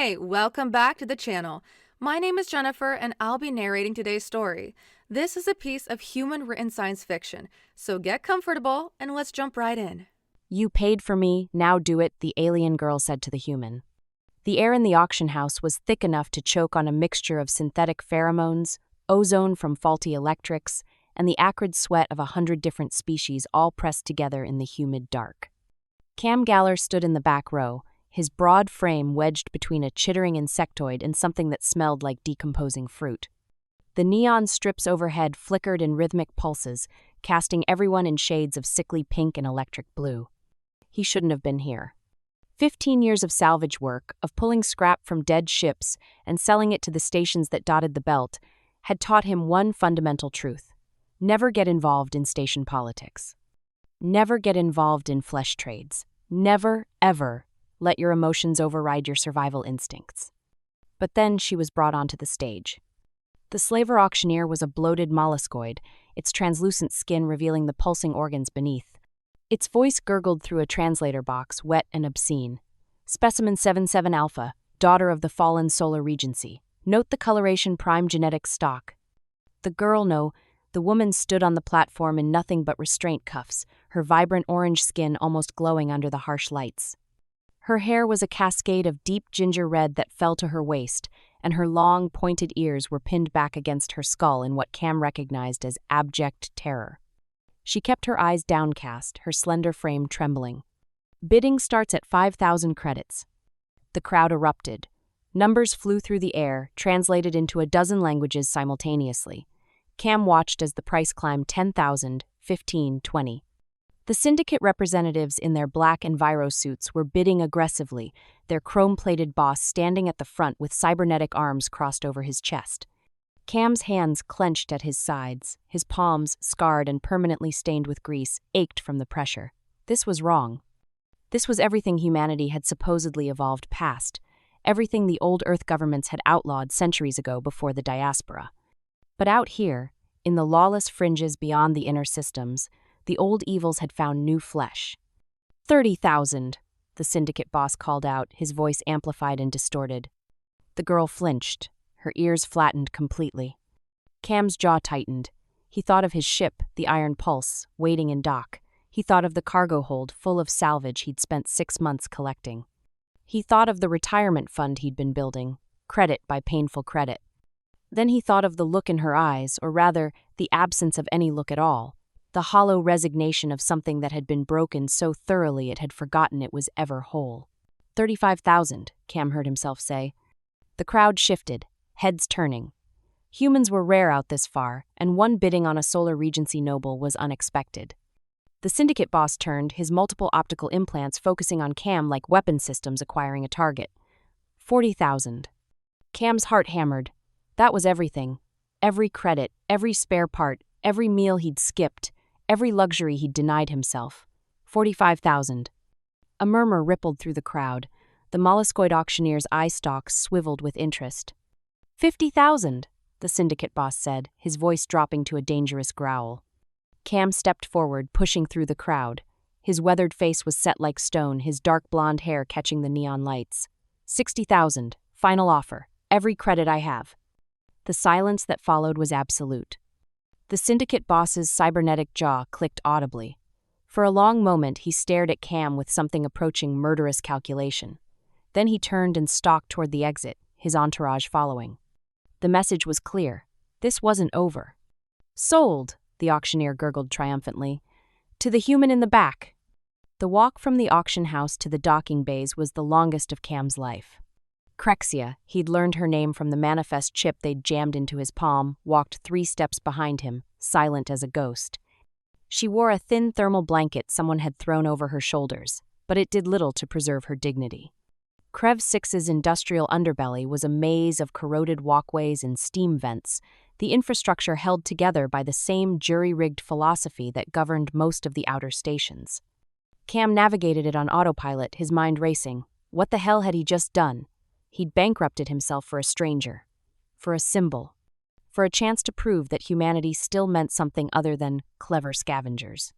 Hey, welcome back to the channel. My name is Jennifer and I'll be narrating today's story. This is a piece of human-written science fiction, so get comfortable and let's jump right in. "You paid for me, now do it," the alien girl said to the human. The air in the auction house was thick enough to choke on a mixture of synthetic pheromones, ozone from faulty electrics, and the acrid sweat of 100 different species all pressed together in the humid dark. Cam Galler stood in the back row, his broad frame wedged between a chittering insectoid and something that smelled like decomposing fruit. The neon strips overhead flickered in rhythmic pulses, casting everyone in shades of sickly pink and electric blue. He shouldn't have been here. 15 years of salvage work, of pulling scrap from dead ships and selling it to the stations that dotted the belt, had taught him one fundamental truth: never get involved in station politics. Never get involved in flesh trades. Never, ever let your emotions override your survival instincts. But then she was brought onto the stage. The slaver auctioneer was a bloated molluscoid, its translucent skin revealing the pulsing organs beneath. Its voice gurgled through a translator box, wet and obscene. "Specimen 77 Alpha, daughter of the fallen Solar-Regency. Note the coloration prime genetic stock." The woman stood on the platform in nothing but restraint cuffs, her vibrant orange skin almost glowing under the harsh lights. Her hair was a cascade of deep ginger red that fell to her waist, and her long, pointed ears were pinned back against her skull in what Cam recognized as abject terror. She kept her eyes downcast, her slender frame trembling. "Bidding starts at 5,000 credits." The crowd erupted. Numbers flew through the air, translated into a dozen languages simultaneously. Cam watched as the price climbed 10,000, 15, 20. The Syndicate representatives in their black Enviro suits were bidding aggressively, their chrome-plated boss standing at the front with cybernetic arms crossed over his chest. Cam's hands clenched at his sides, his palms, scarred and permanently stained with grease, ached from the pressure. This was wrong. This was everything humanity had supposedly evolved past, everything the old Earth governments had outlawed centuries ago before the diaspora. But out here, in the lawless fringes beyond the inner systems, the old evils had found new flesh. 30,000, the Syndicate boss called out, his voice amplified and distorted. The girl flinched, her ears flattened completely. Cam's jaw tightened. He thought of his ship, the Iron Pulse, waiting in dock. He thought of the cargo hold full of salvage he'd spent 6 months collecting. He thought of the retirement fund he'd been building, credit by painful credit. Then he thought of the look in her eyes, or rather, the absence of any look at all. The hollow resignation of something that had been broken so thoroughly it had forgotten it was ever whole. 35,000, Cam heard himself say. The crowd shifted, heads turning. Humans were rare out this far, and one bidding on a Solar-Regency noble was unexpected. The Syndicate boss turned, his multiple optical implants focusing on Cam like weapon systems acquiring a target. 40,000. Cam's heart hammered. That was everything. Every credit, every spare part, every meal he'd skipped, every luxury he'd denied himself. 45,000. A murmur rippled through the crowd. The molluscoid auctioneer's eye stalks swiveled with interest. 50,000, the Syndicate boss said, his voice dropping to a dangerous growl. Cam stepped forward, pushing through the crowd. His weathered face was set like stone, his dark blonde hair catching the neon lights. 60,000, final offer, every credit I have. The silence that followed was absolute. The Syndicate boss's cybernetic jaw clicked audibly. For a long moment, he stared at Cam with something approaching murderous calculation. Then he turned and stalked toward the exit, his entourage following. The message was clear. This wasn't over. "Sold," the auctioneer gurgled triumphantly. "To the human in the back." The walk from the auction house to the docking bays was the longest of Cam's life. Krexia, he'd learned her name from the manifest chip they'd jammed into his palm, walked 3 steps behind him, silent as a ghost. She wore a thin thermal blanket someone had thrown over her shoulders, but it did little to preserve her dignity. Krev 6's industrial underbelly was a maze of corroded walkways and steam vents, the infrastructure held together by the same jury-rigged philosophy that governed most of the outer stations. Cam navigated it on autopilot, his mind racing. What the hell had he just done? He'd bankrupted himself for a stranger, for a symbol, for a chance to prove that humanity still meant something other than clever scavengers.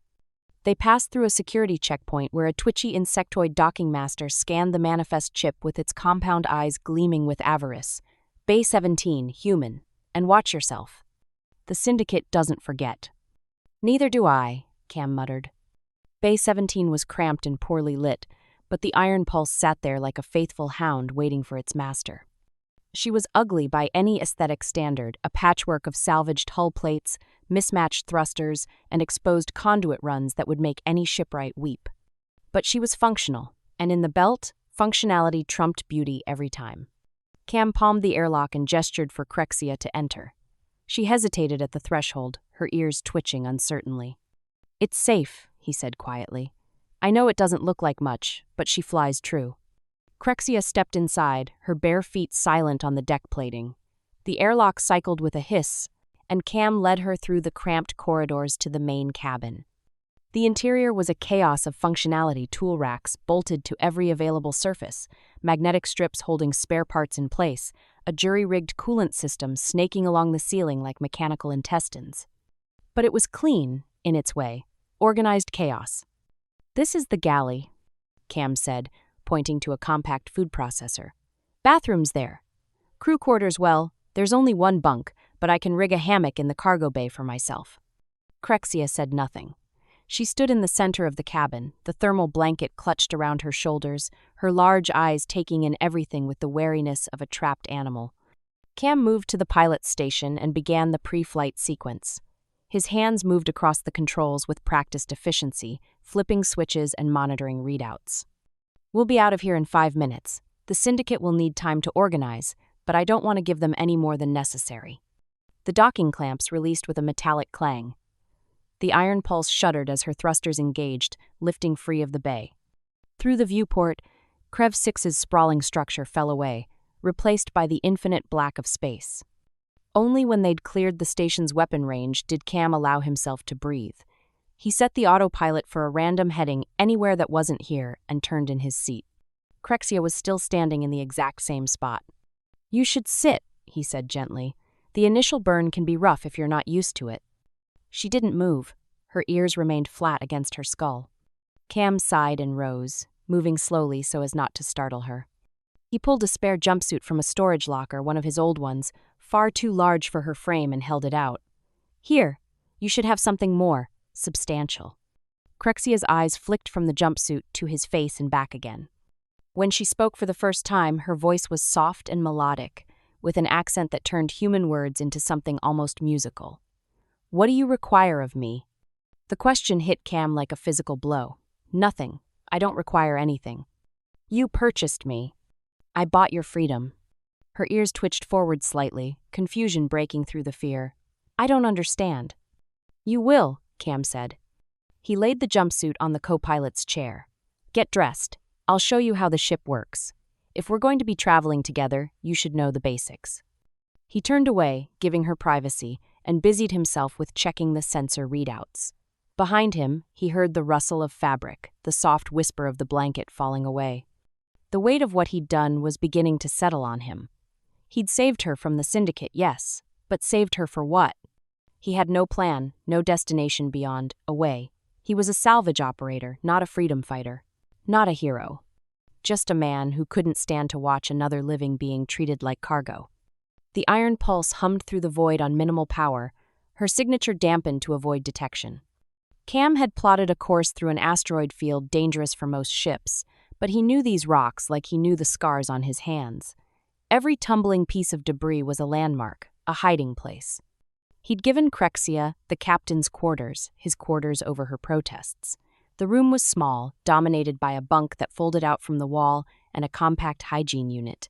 They passed through a security checkpoint where a twitchy insectoid docking master scanned the manifest chip with its compound eyes gleaming with avarice. Bay 17, human. And watch yourself. The Syndicate doesn't forget. Neither do I, Cam muttered. Bay 17 was cramped and poorly lit, but the Iron Pulse sat there like a faithful hound waiting for its master. She was ugly by any aesthetic standard, a patchwork of salvaged hull plates, mismatched thrusters, and exposed conduit runs that would make any shipwright weep. But she was functional, and in the belt, functionality trumped beauty every time. Cam palmed the airlock and gestured for Krexia to enter. She hesitated at the threshold, her ears twitching uncertainly. "It's safe," he said quietly. "I know it doesn't look like much, but she flies true." Krexia stepped inside, her bare feet silent on the deck plating. The airlock cycled with a hiss, and Cam led her through the cramped corridors to the main cabin. The interior was a chaos of functionality, tool racks bolted to every available surface, magnetic strips holding spare parts in place, a jury-rigged coolant system snaking along the ceiling like mechanical intestines. But it was clean, in its way, organized chaos. "This is the galley," Cam said, pointing to a compact food processor. "Bathrooms there. Crew quarters, well, there's only one bunk, but I can rig a hammock in the cargo bay for myself." Krexia said nothing. She stood in the center of the cabin, the thermal blanket clutched around her shoulders, her large eyes taking in everything with the wariness of a trapped animal. Cam moved to the pilot's station and began the pre-flight sequence. His hands moved across the controls with practiced efficiency, flipping switches and monitoring readouts. "We'll be out of here in 5 minutes. The Syndicate will need time to organize, but I don't want to give them any more than necessary." The docking clamps released with a metallic clang. The Iron Pulse shuddered as her thrusters engaged, lifting free of the bay. Through the viewport, Krev 6's sprawling structure fell away, replaced by the infinite black of space. Only when they'd cleared the station's weapon range did Cam allow himself to breathe. He set the autopilot for a random heading anywhere that wasn't here and turned in his seat. Krexia was still standing in the exact same spot. "You should sit," he said gently. "The initial burn can be rough if you're not used to it." She didn't move. Her ears remained flat against her skull. Cam sighed and rose, moving slowly so as not to startle her. He pulled a spare jumpsuit from a storage locker, one of his old ones, far too large for her frame, and held it out. "Here, you should have something more substantial." Krexia's eyes flicked from the jumpsuit to his face and back again. When she spoke for the first time, her voice was soft and melodic, with an accent that turned human words into something almost musical. "What do you require of me?" The question hit Cam like a physical blow. "Nothing. I don't require anything." "You purchased me. I bought your freedom." Her ears twitched forward slightly, confusion breaking through the fear. "I don't understand." "You will," Cam said. He laid the jumpsuit on the co-pilot's chair. "Get dressed. I'll show you how the ship works. If we're going to be traveling together, you should know the basics." He turned away, giving her privacy, and busied himself with checking the sensor readouts. Behind him, he heard the rustle of fabric, the soft whisper of the blanket falling away. The weight of what he'd done was beginning to settle on him. He'd saved her from the Syndicate, yes, but saved her for what? He had no plan, no destination beyond away. He was a salvage operator, not a freedom fighter. Not a hero. Just a man who couldn't stand to watch another living being treated like cargo. The Iron Pulse hummed through the void on minimal power, her signature dampened to avoid detection. Cam had plotted a course through an asteroid field dangerous for most ships, but he knew these rocks like he knew the scars on his hands. Every tumbling piece of debris was a landmark, a hiding place. He'd given Krexia the captain's quarters, his quarters over her protests. The room was small, dominated by a bunk that folded out from the wall and a compact hygiene unit.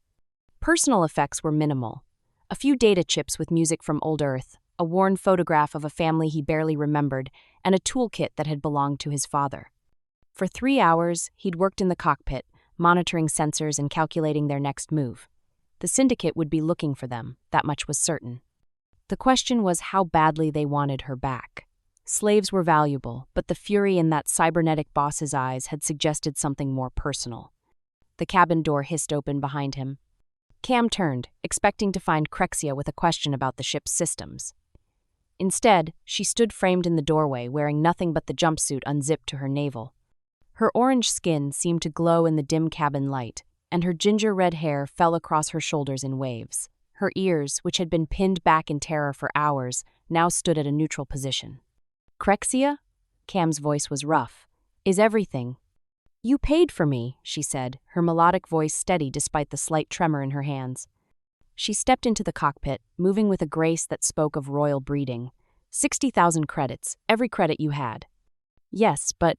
Personal effects were minimal. A few data chips with music from old Earth, a worn photograph of a family he barely remembered, and a toolkit that had belonged to his father. For 3 hours, he'd worked in the cockpit, monitoring sensors and calculating their next move. The Syndicate would be looking for them, that much was certain. The question was how badly they wanted her back. Slaves were valuable, but the fury in that cybernetic boss's eyes had suggested something more personal. The cabin door hissed open behind him. Cam turned, expecting to find Krexia with a question about the ship's systems. Instead, she stood framed in the doorway, wearing nothing but the jumpsuit unzipped to her navel. Her orange skin seemed to glow in the dim cabin light, and her ginger-red hair fell across her shoulders in waves. Her ears, which had been pinned back in terror for hours, now stood at a neutral position. "Krexia?" Cam's voice was rough. "Is everything?" "You paid for me," she said, her melodic voice steady despite the slight tremor in her hands. She stepped into the cockpit, moving with a grace that spoke of royal breeding. 60,000 credits, every credit you had." "Yes, but—"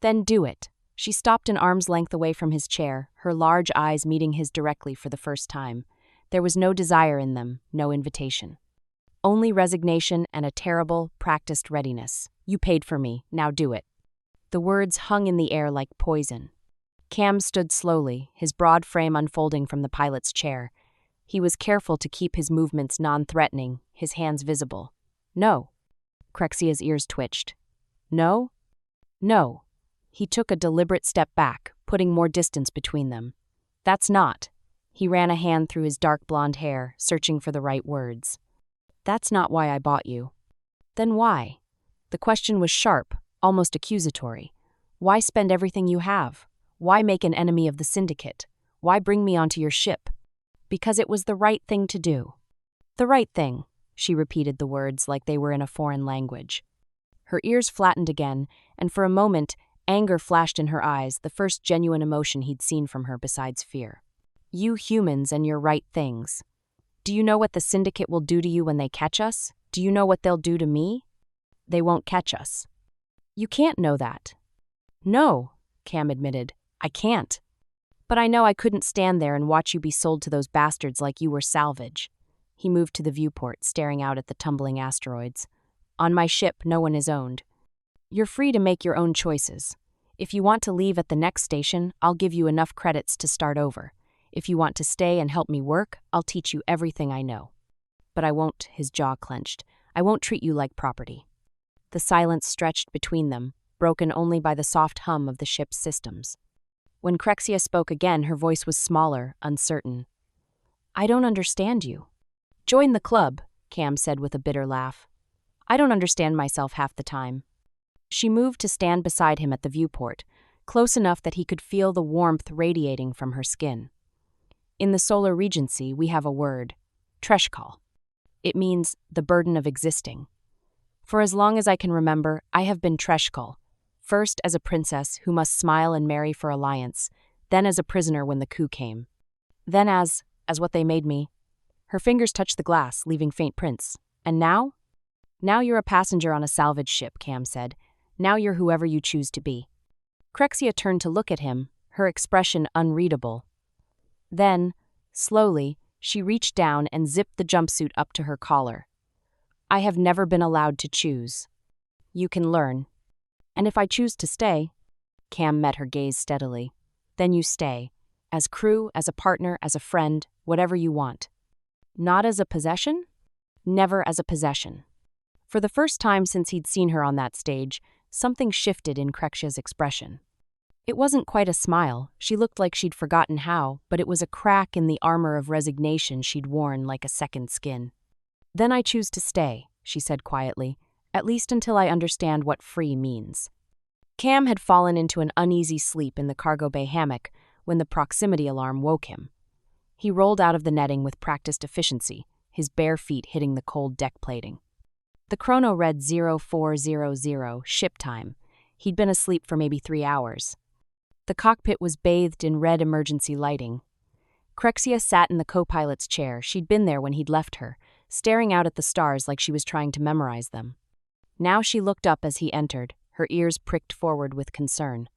"Then do it." She stopped an arm's length away from his chair, her large eyes meeting his directly for the first time. There was no desire in them, no invitation. Only resignation and a terrible, practiced readiness. "You paid for me, now do it." The words hung in the air like poison. Cam stood slowly, his broad frame unfolding from the pilot's chair. He was careful to keep his movements non-threatening, his hands visible. "No." Krexia's ears twitched. "No? No." He took a deliberate step back, putting more distance between them. "That's not." He ran a hand through his dark blonde hair, searching for the right words. "That's not why I bought you." "Then why?" The question was sharp, almost accusatory. "Why spend everything you have? Why make an enemy of the Syndicate? Why bring me onto your ship?" "Because it was the right thing to do." "The right thing," she repeated the words like they were in a foreign language. Her ears flattened again, and for a moment, anger flashed in her eyes, the first genuine emotion he'd seen from her besides fear. "You humans and your right things. Do you know what the Syndicate will do to you when they catch us? Do you know what they'll do to me?" "They won't catch us." "You can't know that." "No," Cam admitted. "I can't. But I know I couldn't stand there and watch you be sold to those bastards like you were salvage." He moved to the viewport, staring out at the tumbling asteroids. "On my ship, no one is owned. You're free to make your own choices. If you want to leave at the next station, I'll give you enough credits to start over. If you want to stay and help me work, I'll teach you everything I know. But I won't," his jaw clenched. "I won't treat you like property." The silence stretched between them, broken only by the soft hum of the ship's systems. When Krexia spoke again, her voice was smaller, uncertain. "I don't understand you." "Join the club," Cam said with a bitter laugh. "I don't understand myself half the time." She moved to stand beside him at the viewport, close enough that he could feel the warmth radiating from her skin. "In the Solar-Regency, we have a word, treshkal. It means the burden of existing. For as long as I can remember, I have been treshkal, first as a princess who must smile and marry for alliance, then as a prisoner when the coup came. Then as what they made me." Her fingers touched the glass, leaving faint prints. "And now?" "Now you're a passenger on a salvage ship," Cam said. "Now you're whoever you choose to be." Krexia turned to look at him, her expression unreadable. Then, slowly, she reached down and zipped the jumpsuit up to her collar. "I have never been allowed to choose. You can learn. And if I choose to stay—" Cam met her gaze steadily. "Then you stay. As crew, as a partner, as a friend, whatever you want. Not as a possession? Never as a possession." For the first time since he'd seen her on that stage, something shifted in Krexia's expression. It wasn't quite a smile, she looked like she'd forgotten how, but it was a crack in the armor of resignation she'd worn like a second skin. "Then I choose to stay," she said quietly, "at least until I understand what free means." Cam had fallen into an uneasy sleep in the cargo bay hammock when the proximity alarm woke him. He rolled out of the netting with practiced efficiency, his bare feet hitting the cold deck plating. The chrono read 0400 ship time. He'd been asleep for maybe 3 hours. The cockpit was bathed in red emergency lighting. Krexia sat in the co-pilot's chair. She'd been there when he'd left her, staring out at the stars like she was trying to memorize them. Now she looked up as he entered, her ears pricked forward with concern.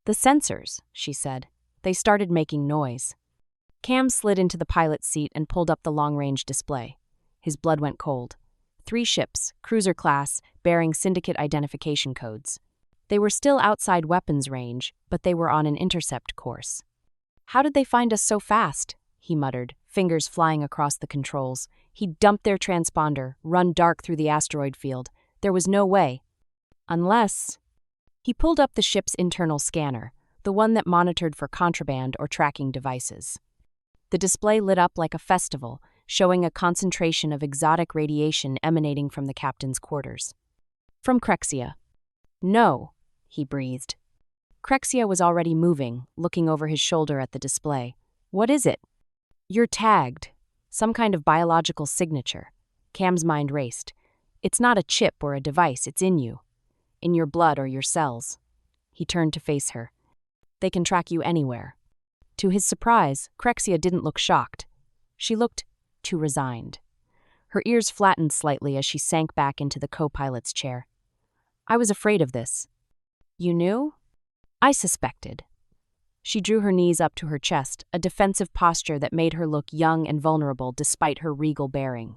"The sensors," she said. "They started making noise." Cam slid into the pilot's seat and pulled up the long-range display. His blood went cold. 3 ships, cruiser class, bearing Syndicate identification codes. They were still outside weapons range, but they were on an intercept course. "How did they find us so fast?" he muttered, fingers flying across the controls. He'd dumped their transponder, run dark through the asteroid field. There was no way. Unless... He pulled up the ship's internal scanner, the one that monitored for contraband or tracking devices. The display lit up like a festival, showing a concentration of exotic radiation emanating from the captain's quarters. From Krexia. No, he breathed. Krexia was already moving, looking over his shoulder at the display. What is it? You're tagged. Some kind of biological signature. Cam's mind raced. It's not a chip or a device, it's in you. In your blood or your cells. He turned to face her. They can track you anywhere. To his surprise, Krexia didn't look shocked. She looked too resigned. Her ears flattened slightly as she sank back into the co-pilot's chair. I was afraid of this. You knew? I suspected. She drew her knees up to her chest, a defensive posture that made her look young and vulnerable despite her regal bearing.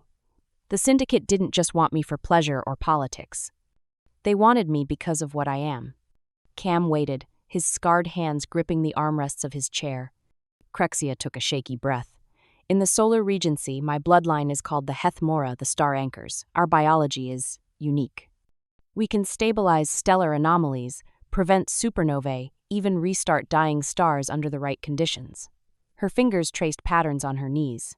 The Syndicate didn't just want me for pleasure or politics. They wanted me because of what I am. Cam waited, his scarred hands gripping the armrests of his chair. Krexia took a shaky breath. In the Solar-Regency, my bloodline is called the Hethmora, the Star Anchors. Our biology is unique. We can stabilize stellar anomalies, prevent supernovae, even restart dying stars under the right conditions. Her fingers traced patterns on her knees.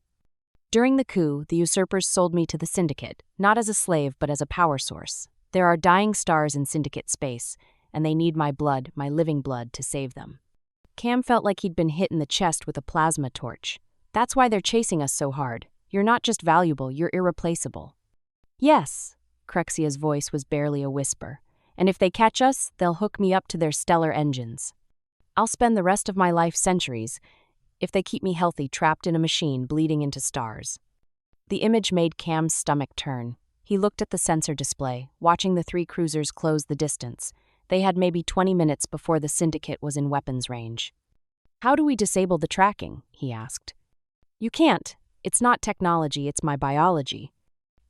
During the coup, the usurpers sold me to the Syndicate, not as a slave but as a power source. There are dying stars in Syndicate space, and they need my blood, my living blood, to save them. Cam felt like he'd been hit in the chest with a plasma torch. That's why they're chasing us so hard. You're not just valuable, you're irreplaceable. Yes, Krexia's voice was barely a whisper. And if they catch us, they'll hook me up to their stellar engines. I'll spend the rest of my life centuries, if they keep me healthy, trapped in a machine bleeding into stars. The image made Cam's stomach turn. He looked at the sensor display, watching the 3 cruisers close the distance. They had maybe 20 minutes before the Syndicate was in weapons range. How do we disable the tracking? He asked. You can't. It's not technology, it's my biology.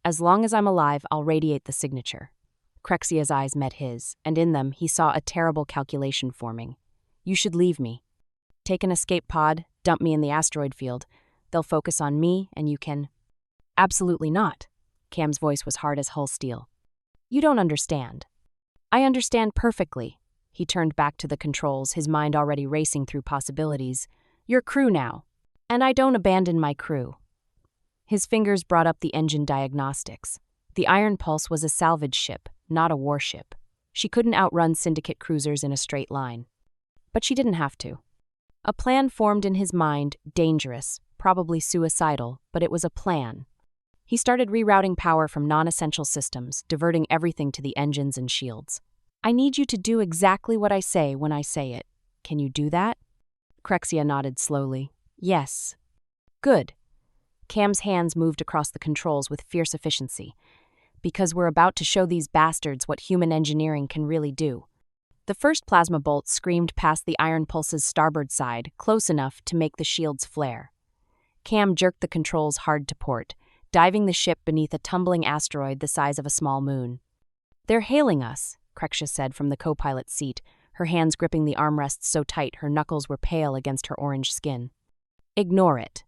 As long as I'm alive, I'll radiate the signature. Krexia's eyes met his, and in them he saw a terrible calculation forming. You should leave me. Take an escape pod, dump me in the asteroid field. They'll focus on me, and you can... Absolutely not. Cam's voice was hard as hull steel. You don't understand. I understand perfectly. He turned back to the controls, his mind already racing through possibilities. You're crew now. And I don't abandon my crew. His fingers brought up the engine diagnostics. The Iron Pulse was a salvage ship, not a warship. She couldn't outrun Syndicate cruisers in a straight line. But she didn't have to. A plan formed in his mind, dangerous, probably suicidal, but it was a plan. He started rerouting power from non-essential systems, diverting everything to the engines and shields. I need you to do exactly what I say when I say it. Can you do that? Krexia nodded slowly. Yes. Good. Cam's hands moved across the controls with fierce efficiency. Because we're about to show these bastards what human engineering can really do. The first plasma bolt screamed past the Iron Pulse's starboard side, close enough to make the shields flare. Cam jerked the controls hard to port, diving the ship beneath a tumbling asteroid the size of a small moon. They're hailing us, Krexia said from the co-pilot's seat, her hands gripping the armrests so tight her knuckles were pale against her orange skin. Ignore it.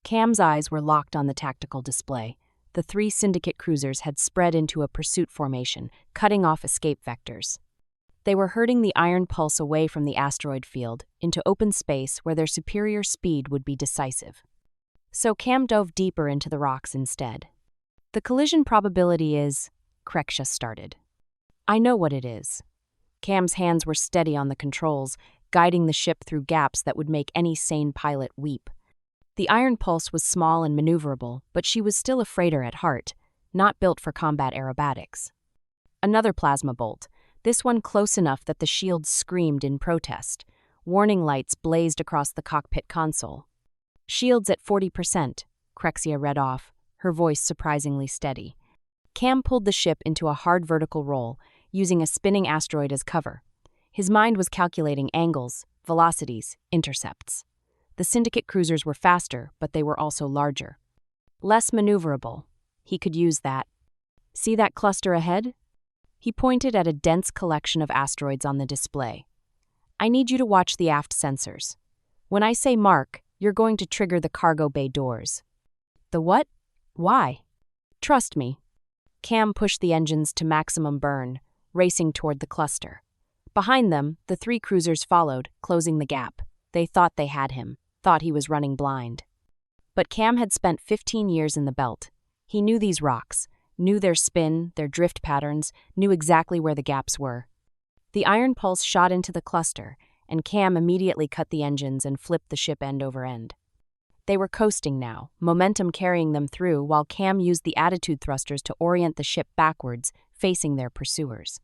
Cam's eyes were locked on the tactical display. The 3 Syndicate cruisers had spread into a pursuit formation, cutting off escape vectors. They were herding the Iron Pulse away from the asteroid field, into open space where their superior speed would be decisive. So Cam dove deeper into the rocks instead. The collision probability is... Krexia started. I know what it is. Cam's hands were steady on the controls, guiding the ship through gaps that would make any sane pilot weep. The Iron Pulse was small and maneuverable, but she was still a freighter at heart, not built for combat aerobatics. Another plasma bolt, this one close enough that the shields screamed in protest. Warning lights blazed across the cockpit console. Shields at 40%, Krexia read off, her voice surprisingly steady. Cam pulled the ship into a hard vertical roll, using a spinning asteroid as cover. His mind was calculating angles, velocities, intercepts. The Syndicate cruisers were faster, but they were also larger. Less maneuverable. He could use that. See that cluster ahead? He pointed at a dense collection of asteroids on the display. I need you to watch the aft sensors. When I say mark, you're going to trigger the cargo bay doors. The what? Why? Trust me. Cam pushed the engines to maximum burn, racing toward the cluster. Behind them, the 3 cruisers followed, closing the gap. They thought they had him, thought he was running blind. But Cam had spent 15 years in the belt. He knew these rocks, knew their spin, their drift patterns, knew exactly where the gaps were. The iron pulse shot into the cluster, and Cam immediately cut the engines and flipped the ship end over end. They were coasting now, momentum carrying them through, while Cam used the attitude thrusters to orient the ship backwards, facing their pursuers.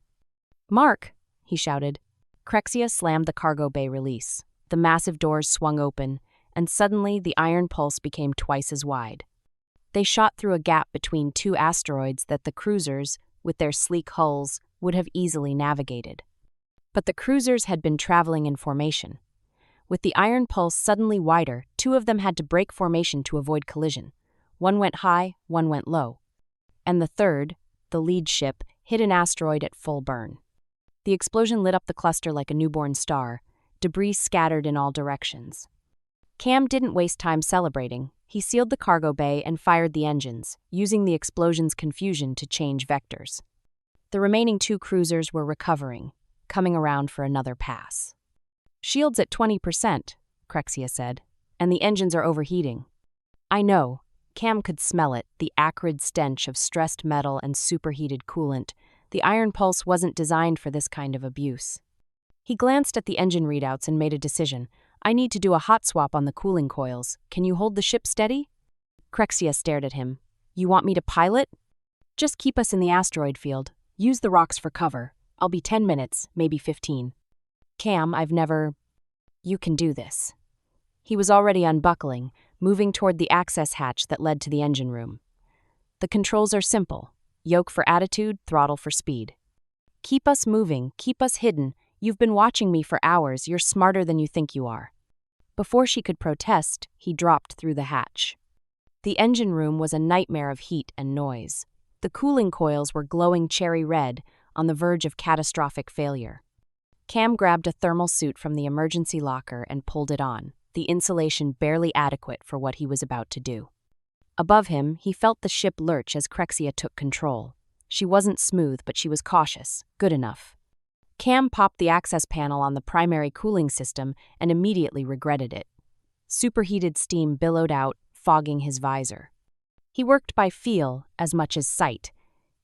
"Mark!" he shouted. Krexia slammed the cargo bay release. The massive doors swung open, and suddenly the iron pulse became twice as wide. They shot through a gap between two asteroids that the cruisers, with their sleek hulls, would have easily navigated. But the cruisers had been traveling in formation. With the iron pulse suddenly wider, two of them had to break formation to avoid collision. One went high, one went low. And the third, the lead ship, hit an asteroid at full burn. The explosion lit up the cluster like a newborn star. Debris scattered in all directions. Cam didn't waste time celebrating. He sealed the cargo bay and fired the engines, using the explosion's confusion to change vectors. The remaining two cruisers were recovering, coming around for another pass. "Shield's at 20%, Krexia said, "and the engines are overheating." "I know." Cam could smell it, the acrid stench of stressed metal and superheated coolant. The iron pulse wasn't designed for this kind of abuse. He glanced at the engine readouts and made a decision. "I need to do a hot swap on the cooling coils. Can you hold the ship steady?" Krexia stared at him. "You want me to pilot?" "Just keep us in the asteroid field. Use the rocks for cover. I'll be 10 minutes, maybe 15. "Cam, You can do this." He was already unbuckling, moving toward the access hatch that led to the engine room. "The controls are simple. Yoke for attitude, throttle for speed. Keep us moving, keep us hidden. You've been watching me for hours. You're smarter than you think you are." Before she could protest, he dropped through the hatch. The engine room was a nightmare of heat and noise. The cooling coils were glowing cherry red, on the verge of catastrophic failure. Cam grabbed a thermal suit from the emergency locker and pulled it on, the insulation barely adequate for what he was about to do. Above him, he felt the ship lurch as Krexia took control. She wasn't smooth, but she was cautious, good enough. Cam popped the access panel on the primary cooling system and immediately regretted it. Superheated steam billowed out, fogging his visor. He worked by feel as much as sight,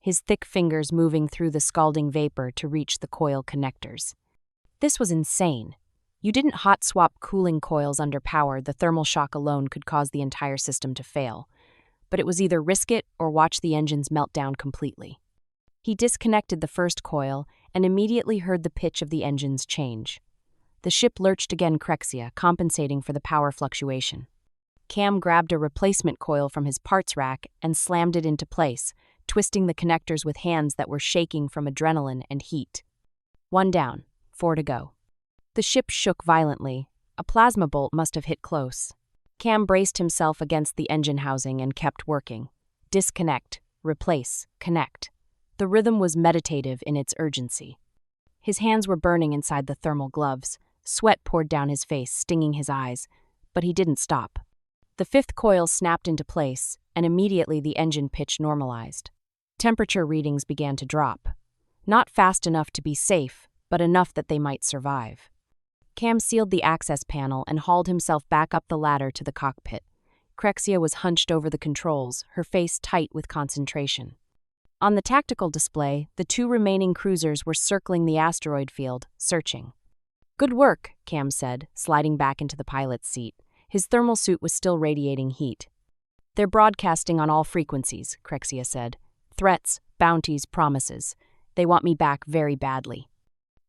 his thick fingers moving through the scalding vapor to reach the coil connectors. This was insane. You didn't hot swap cooling coils under power. The thermal shock alone could cause the entire system to fail. But it was either risk it or watch the engines melt down completely. He disconnected the first coil and immediately heard the pitch of the engines change. The ship lurched again, Krexia, compensating for the power fluctuation. Cam grabbed a replacement coil from his parts rack and slammed it into place, twisting the connectors with hands that were shaking from adrenaline and heat. 1 down, 4 to go. The ship shook violently. A plasma bolt must have hit close. Cam braced himself against the engine housing and kept working. Disconnect, replace, connect. The rhythm was meditative in its urgency. His hands were burning inside the thermal gloves. Sweat poured down his face, stinging his eyes. But he didn't stop. The 5th coil snapped into place, and immediately the engine pitch normalized. Temperature readings began to drop. Not fast enough to be safe, but enough that they might survive. Cam sealed the access panel and hauled himself back up the ladder to the cockpit. Krexia was hunched over the controls, her face tight with concentration. On the tactical display, the 2 remaining cruisers were circling the asteroid field, searching. "Good work," Cam said, sliding back into the pilot's seat. His thermal suit was still radiating heat. "They're broadcasting on all frequencies," Krexia said. "Threats, bounties, promises. They want me back very badly."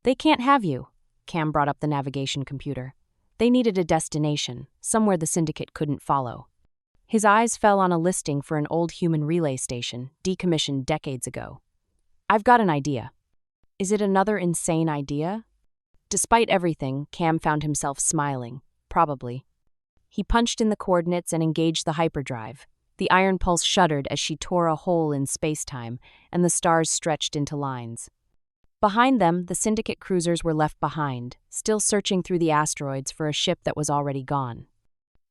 "They can't have you." Cam brought up the navigation computer. They needed a destination, somewhere the Syndicate couldn't follow. His eyes fell on a listing for an old human relay station, decommissioned decades ago. "I've got an idea." Is it another insane idea? Despite everything, Cam found himself smiling. Probably. He punched in the coordinates and engaged the hyperdrive. The iron pulse shuddered as she tore a hole in space-time, and the stars stretched into lines. Behind them, the Syndicate cruisers were left behind, still searching through the asteroids for a ship that was already gone.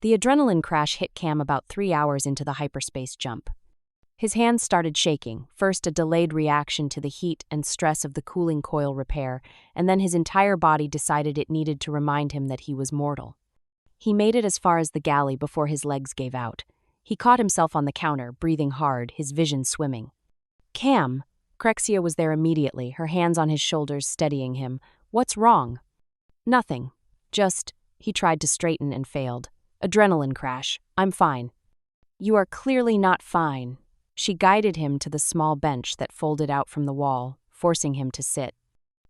The adrenaline crash hit Cam about 3 hours into the hyperspace jump. His hands started shaking, first a delayed reaction to the heat and stress of the cooling coil repair, and then his entire body decided it needed to remind him that he was mortal. He made it as far as the galley before his legs gave out. He caught himself on the counter, breathing hard, his vision swimming. Cam! Krexia was there immediately, her hands on his shoulders, steadying him. What's wrong? Nothing. Just, he tried to straighten and failed. Adrenaline crash. I'm fine. You are clearly not fine. She guided him to the small bench that folded out from the wall, forcing him to sit.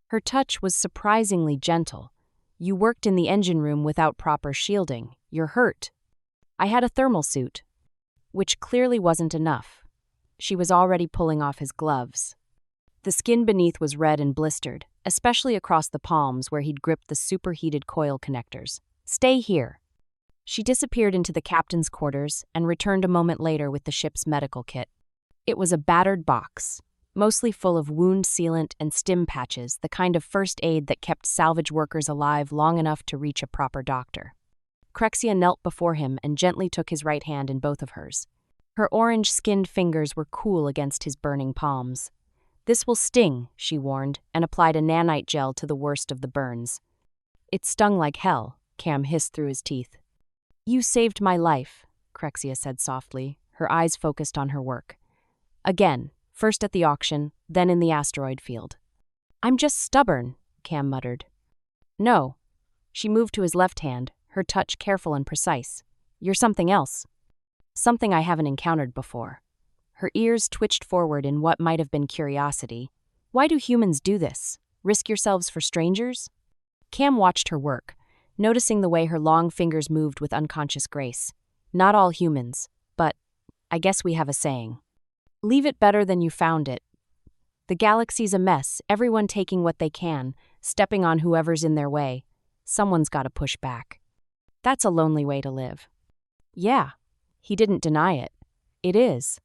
Her touch was surprisingly gentle. You worked in the engine room without proper shielding. You're hurt. I had a thermal suit. Which clearly wasn't enough. She was already pulling off his gloves. The skin beneath was red and blistered, especially across the palms where he'd gripped the superheated coil connectors. Stay here. She disappeared into the captain's quarters and returned a moment later with the ship's medical kit. It was a battered box, mostly full of wound sealant and stim patches, the kind of first aid that kept salvage workers alive long enough to reach a proper doctor. Krexia knelt before him and gently took his right hand in both of hers. Her orange-skinned fingers were cool against his burning palms. This will sting, she warned, and applied a nanite gel to the worst of the burns. It stung like hell, Cam hissed through his teeth. You saved my life, Krexia said softly, her eyes focused on her work. Again, first at the auction, then in the asteroid field. I'm just stubborn, Cam muttered. No. She moved to his left hand, her touch careful and precise. You're something else. Something I haven't encountered before. Her ears twitched forward in what might have been curiosity. Why do humans do this? Risk yourselves for strangers? Cam watched her work, noticing the way her long fingers moved with unconscious grace. Not all humans, but I guess we have a saying. Leave it better than you found it. The galaxy's a mess, everyone taking what they can, stepping on whoever's in their way. Someone's got to push back. That's a lonely way to live. Yeah, he didn't deny it. It is.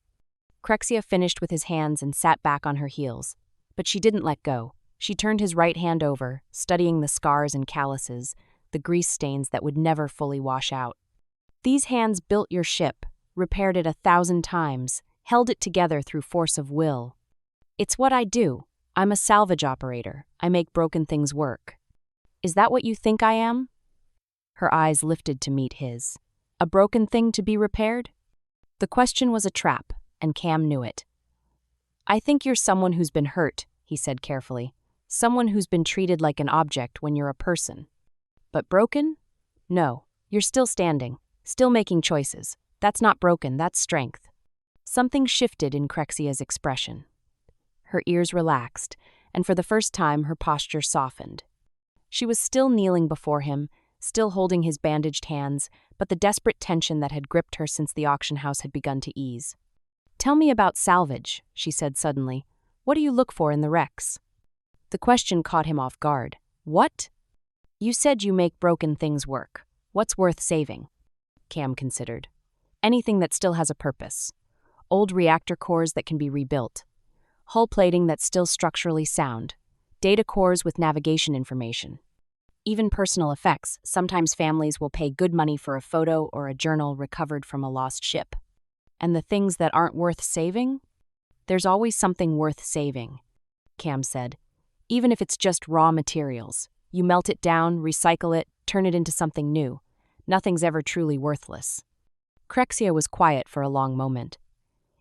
Krexia finished with his hands and sat back on her heels. But she didn't let go. She turned his right hand over, studying the scars and calluses, the grease stains that would never fully wash out. These hands built your ship, repaired it 1,000 times, held it together through force of will. It's what I do. I'm a salvage operator. I make broken things work. Is that what you think I am? Her eyes lifted to meet his. A broken thing to be repaired? The question was a trap, and Cam knew it. I think you're someone who's been hurt, he said carefully. Someone who's been treated like an object when you're a person. But broken? No, you're still standing, still making choices. That's not broken, that's strength. Something shifted in Krexia's expression. Her ears relaxed, and for the first time her posture softened. She was still kneeling before him, still holding his bandaged hands, but the desperate tension that had gripped her since the auction house had begun to ease. Tell me about salvage, she said suddenly. What do you look for in the wrecks? The question caught him off guard. What? You said you make broken things work. What's worth saving? Cam considered. Anything that still has a purpose. Old reactor cores that can be rebuilt. Hull plating that's still structurally sound. Data cores with navigation information. Even personal effects. Sometimes families will pay good money for a photo or a journal recovered from a lost ship. And the things that aren't worth saving? There's always something worth saving, Cam said. Even if it's just raw materials. You melt it down, recycle it, turn it into something new. Nothing's ever truly worthless. Krexia was quiet for a long moment.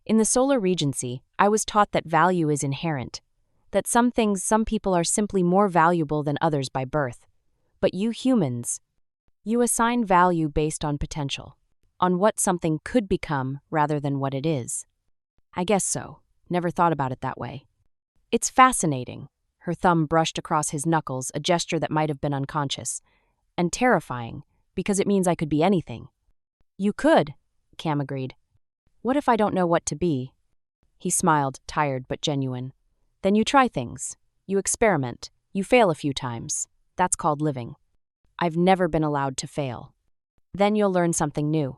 In the Solar-Regency, I was taught that value is inherent. That some people are simply more valuable than others by birth. But you humans, you assign value based on potential. On what something could become rather than what it is. I guess so. Never thought about it that way. It's fascinating. Her thumb brushed across his knuckles, a gesture that might have been unconscious. And terrifying, because it means I could be anything. You could, Cam agreed. What if I don't know what to be? He smiled, tired but genuine. Then you try things. You experiment. You fail a few times. That's called living. I've never been allowed to fail. Then you'll learn something new.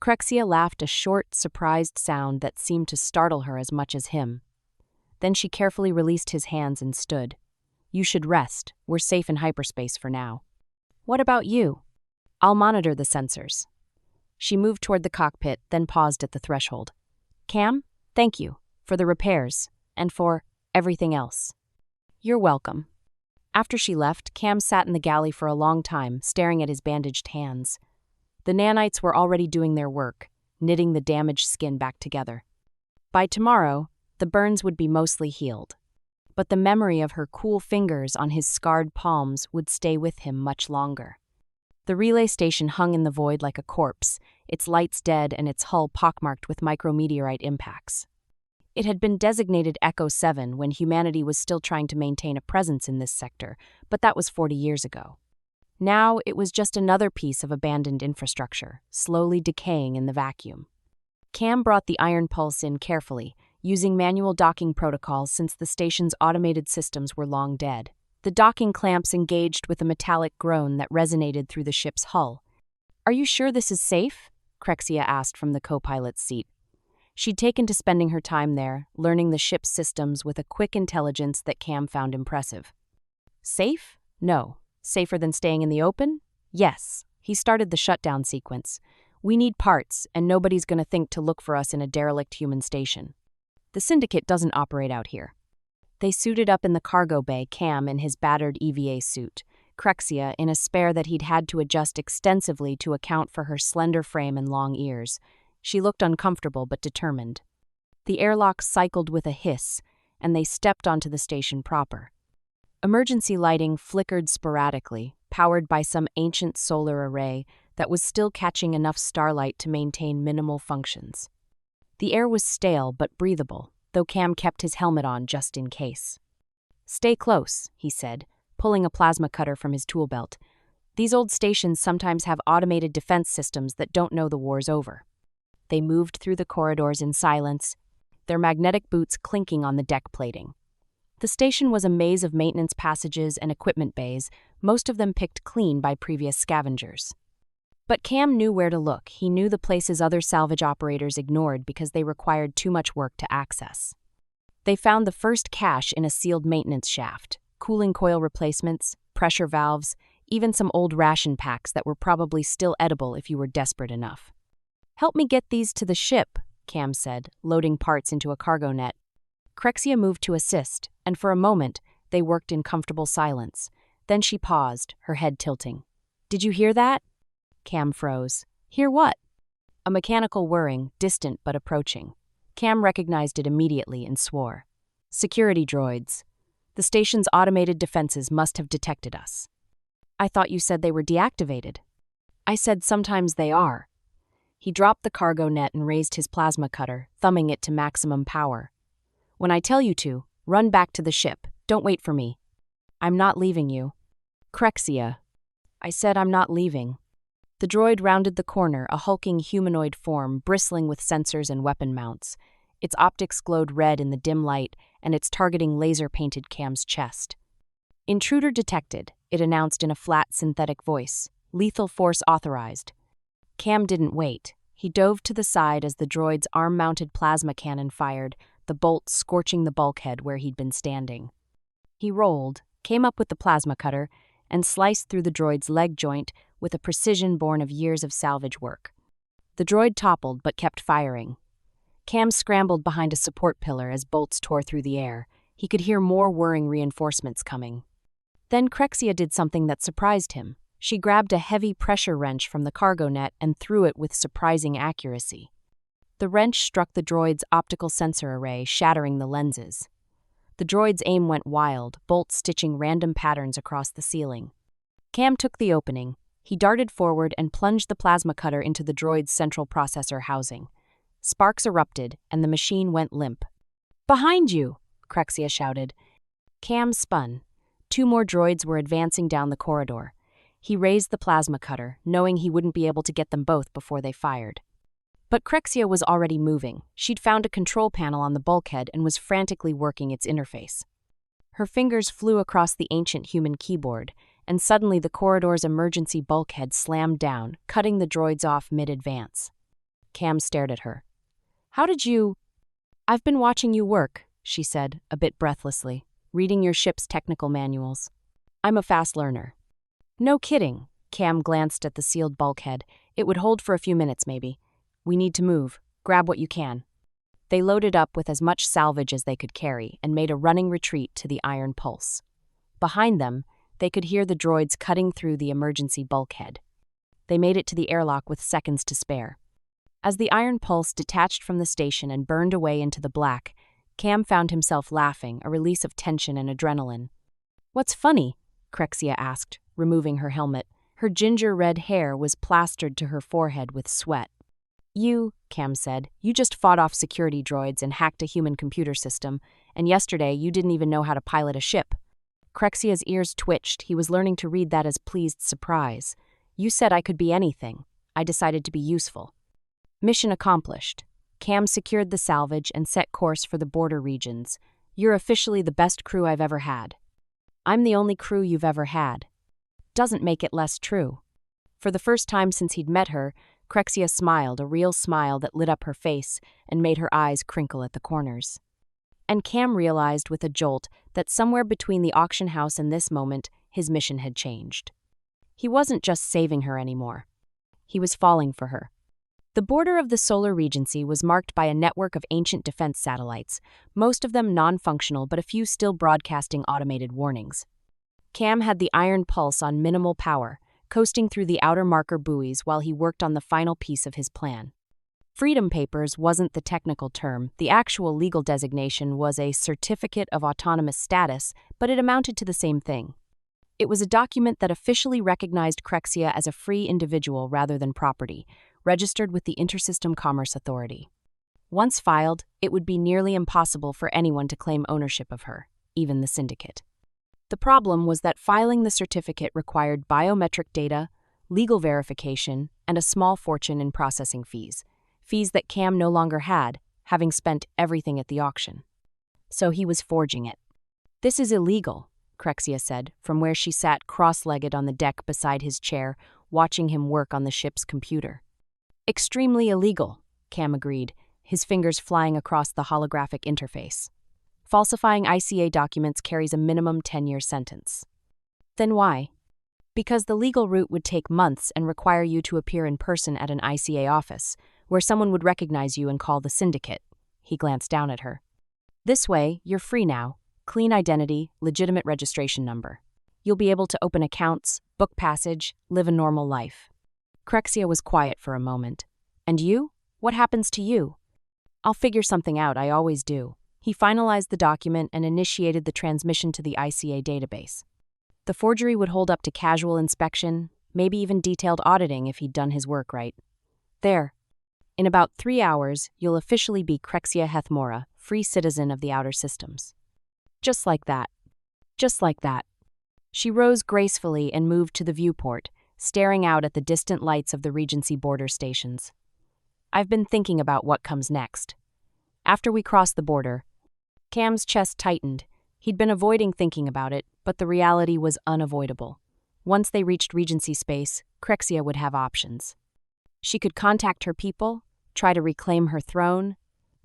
Krexia laughed a short, surprised sound that seemed to startle her as much as him. Then she carefully released his hands and stood. You should rest. We're safe in hyperspace for now. What about you? I'll monitor the sensors. She moved toward the cockpit, then paused at the threshold. Cam, thank you for the repairs and for everything else. You're welcome. After she left, Cam sat in the galley for a long time, staring at his bandaged hands. The nanites were already doing their work, knitting the damaged skin back together. By tomorrow, the burns would be mostly healed. But the memory of her cool fingers on his scarred palms would stay with him much longer. The relay station hung in the void like a corpse, its lights dead and its hull pockmarked with micrometeorite impacts. It had been designated Echo 7 when humanity was still trying to maintain a presence in this sector, but that was 40 years ago. Now it was just another piece of abandoned infrastructure, slowly decaying in the vacuum. Cam brought the iron pulse in carefully, using manual docking protocols since the station's automated systems were long dead. The docking clamps engaged with a metallic groan that resonated through the ship's hull. "Are you sure this is safe?" Krexia asked from the co-pilot's seat. She'd taken to spending her time there, learning the ship's systems with a quick intelligence that Cam found impressive. Safe? No. Safer than staying in the open? Yes. He started the shutdown sequence. "We need parts, and nobody's going to think to look for us in a derelict human station. The Syndicate doesn't operate out here." They suited up in the cargo bay, Cam in his battered EVA suit, Krexia in a spare that he'd had to adjust extensively to account for her slender frame and long ears. She looked uncomfortable but determined. The airlock cycled with a hiss, and they stepped onto the station proper. Emergency lighting flickered sporadically, powered by some ancient solar array that was still catching enough starlight to maintain minimal functions. The air was stale but breathable, though Cam kept his helmet on just in case. "Stay close," he said, pulling a plasma cutter from his tool belt. "These old stations sometimes have automated defense systems that don't know the war's over." They moved through the corridors in silence, their magnetic boots clinking on the deck plating. The station was a maze of maintenance passages and equipment bays, most of them picked clean by previous scavengers. But Cam knew where to look. He knew the places other salvage operators ignored because they required too much work to access. They found the first cache in a sealed maintenance shaft, cooling coil replacements, pressure valves, even some old ration packs that were probably still edible if you were desperate enough. "Help me get these to the ship," Cam said, loading parts into a cargo net. Krexia moved to assist, and for a moment, they worked in comfortable silence. Then she paused, her head tilting. "Did you hear that?" Cam froze. "Hear what?" A mechanical whirring, distant but approaching. Cam recognized it immediately and swore. "Security droids. The station's automated defenses must have detected us." "I thought you said they were deactivated." "I said sometimes they are." He dropped the cargo net and raised his plasma cutter, thumbing it to maximum power. "When I tell you to, run back to the ship. Don't wait for me." "I'm not leaving you." "Krexia." "I said I'm not leaving." The droid rounded the corner, a hulking humanoid form bristling with sensors and weapon mounts. Its optics glowed red in the dim light, and its targeting laser-painted Cam's chest. "Intruder detected," it announced in a flat synthetic voice. "Lethal force authorized." Cam didn't wait. He dove to the side as the droid's arm-mounted plasma cannon fired, the bolt scorching the bulkhead where he'd been standing. He rolled, came up with the plasma cutter, and sliced through the droid's leg joint with a precision born of years of salvage work. The droid toppled but kept firing. Cam scrambled behind a support pillar as bolts tore through the air. He could hear more whirring reinforcements coming. Then Krexia did something that surprised him. She grabbed a heavy pressure wrench from the cargo net and threw it with surprising accuracy. The wrench struck the droid's optical sensor array, shattering the lenses. The droid's aim went wild, bolts stitching random patterns across the ceiling. Cam took the opening. He darted forward and plunged the plasma cutter into the droid's central processor housing. Sparks erupted, and the machine went limp. "Behind you!" Krexia shouted. Cam spun. 2 more droids were advancing down the corridor. He raised the plasma cutter, knowing he wouldn't be able to get them both before they fired. But Krexia was already moving. She'd found a control panel on the bulkhead and was frantically working its interface. Her fingers flew across the ancient human keyboard, and suddenly the corridor's emergency bulkhead slammed down, cutting the droids off mid-advance. Cam stared at her. "How did you—" "I've been watching you work," she said, a bit breathlessly, "reading your ship's technical manuals. I'm a fast learner." "No kidding." Cam glanced at the sealed bulkhead. "It would hold for a few minutes, maybe. We need to move. Grab what you can." They loaded up with as much salvage as they could carry and made a running retreat to the iron pulse. Behind them, they could hear the droids cutting through the emergency bulkhead. They made it to the airlock with seconds to spare. As the iron pulse detached from the station and burned away into the black, Cam found himself laughing, a release of tension and adrenaline. "What's funny?" Krexia asked, removing her helmet. Her ginger-red hair was plastered to her forehead with sweat. "You," Cam said, "you just fought off security droids and hacked a human computer system, and yesterday you didn't even know how to pilot a ship." Krexia's ears twitched. He was learning to read that as pleased surprise. "You said I could be anything. I decided to be useful." Mission accomplished. Cam secured the salvage and set course for the border regions. "You're officially the best crew I've ever had." "I'm the only crew you've ever had." Doesn't make it less true. For the first time since he'd met her, Krexia smiled, a real smile that lit up her face and made her eyes crinkle at the corners. And Cam realized with a jolt that somewhere between the auction house and this moment, his mission had changed. He wasn't just saving her anymore. He was falling for her. The border of the Solar-Regency was marked by a network of ancient defense satellites, most of them non-functional but a few still broadcasting automated warnings. Cam had the iron pulse on minimal power, coasting through the outer marker buoys while he worked on the final piece of his plan. Freedom Papers wasn't the technical term. The actual legal designation was a Certificate of Autonomous Status, but it amounted to the same thing. It was a document that officially recognized Krexia as a free individual rather than property, registered with the Intersystem Commerce Authority. Once filed, it would be nearly impossible for anyone to claim ownership of her, even the Syndicate. The problem was that filing the certificate required biometric data, legal verification, and a small fortune in processing fees that Cam no longer had, having spent everything at the auction. So he was forging it. "This is illegal," Krexia said, from where she sat cross-legged on the deck beside his chair, watching him work on the ship's computer. "Extremely illegal," Cam agreed, his fingers flying across the holographic interface. "Falsifying ICA documents carries a minimum 10-year sentence." "Then why?" "Because the legal route would take months and require you to appear in person at an ICA office, where someone would recognize you and call the Syndicate." He glanced down at her. "This way, you're free now. Clean identity, legitimate registration number. You'll be able to open accounts, book passage, live a normal life." Krexia was quiet for a moment. "And you? What happens to you?" "I'll figure something out, I always do." He finalized the document and initiated the transmission to the ICA database. The forgery would hold up to casual inspection, maybe even detailed auditing if he'd done his work right. "There. In about 3 hours, you'll officially be Krexia Hethmora, free citizen of the outer systems." Just like that. Just like that. She rose gracefully and moved to the viewport, staring out at the distant lights of the Regency border stations. "I've been thinking about what comes next. After we cross the border." Cam's chest tightened. He'd been avoiding thinking about it, but the reality was unavoidable. Once they reached Regency space, Krexia would have options. She could contact her people, try to reclaim her throne,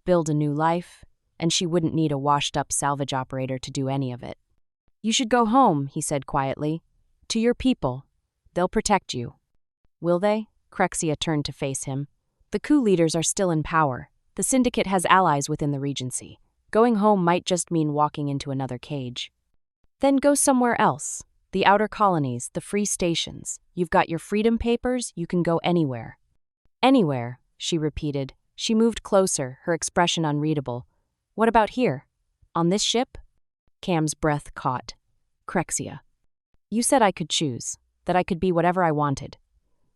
build a new life, and she wouldn't need a washed-up salvage operator to do any of it. "You should go home," he said quietly. "To your people. They'll protect you." "Will they?" Krexia turned to face him. "The coup leaders are still in power. The Syndicate has allies within the Regency. Going home might just mean walking into another cage." "Then go somewhere else. The outer colonies, the free stations. You've got your freedom papers, you can go anywhere." "Anywhere," she repeated. She moved closer, her expression unreadable. "What about here? On this ship?" Cam's breath caught. "Krexia. You said I could choose, that I could be whatever I wanted."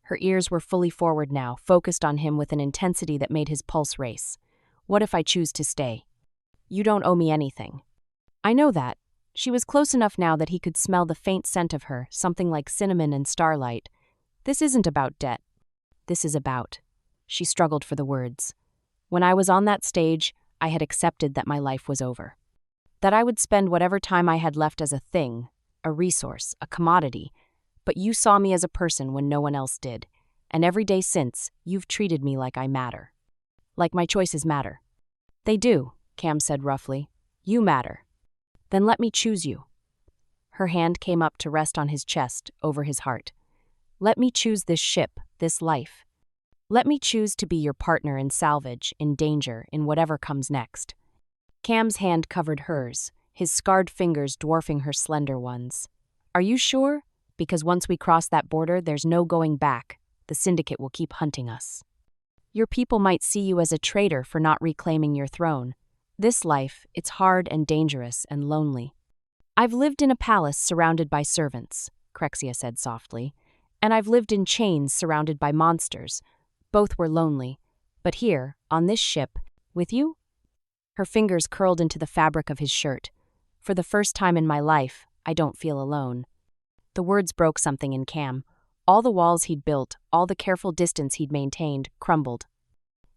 Her ears were fully forward now, focused on him with an intensity that made his pulse race. "What if I choose to stay? You don't owe me anything." "I know that." She was close enough now that he could smell the faint scent of her, something like cinnamon and starlight. "This isn't about debt. This is about..." She struggled for the words. "When I was on that stage, I had accepted that my life was over. That I would spend whatever time I had left as a thing, a resource, a commodity. But you saw me as a person when no one else did. And every day since, you've treated me like I matter. Like my choices matter." "They do," Cam said roughly. "You matter. Then let me choose you." Her hand came up to rest on his chest, over his heart. "Let me choose this ship, this life. Let me choose to be your partner in salvage, in danger, in whatever comes next." Cam's hand covered hers, his scarred fingers dwarfing her slender ones. "Are you sure? Because once we cross that border, there's no going back. the Syndicate will keep hunting us. Your people might see you as a traitor for not reclaiming your throne. This life, it's hard and dangerous and lonely. I've lived in a palace surrounded by servants, Krexia said softly, and I've lived in chains surrounded by monsters. Both were lonely. But here, on this ship, with you? Her fingers curled into the fabric of his shirt. For the first time in my life, I don't feel alone. The words broke something in Cam. All the walls he'd built, all the careful distance he'd maintained, crumbled.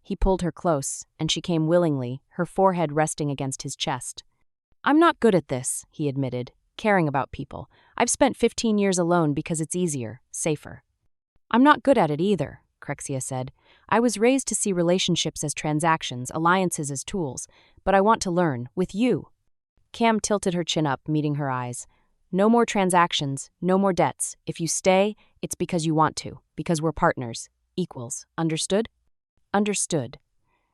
He pulled her close, and she came willingly, her forehead resting against his chest. I'm not good at this, he admitted, caring about people. I've spent 15 years alone because it's easier, safer. I'm not good at it either, Krexia said. I was raised to see relationships as transactions, alliances as tools, but I want to learn, with you. Cam tilted her chin up, meeting her eyes. No more transactions, no more debts. If you stay, it's because you want to, because we're partners, equals. Understood? Understood.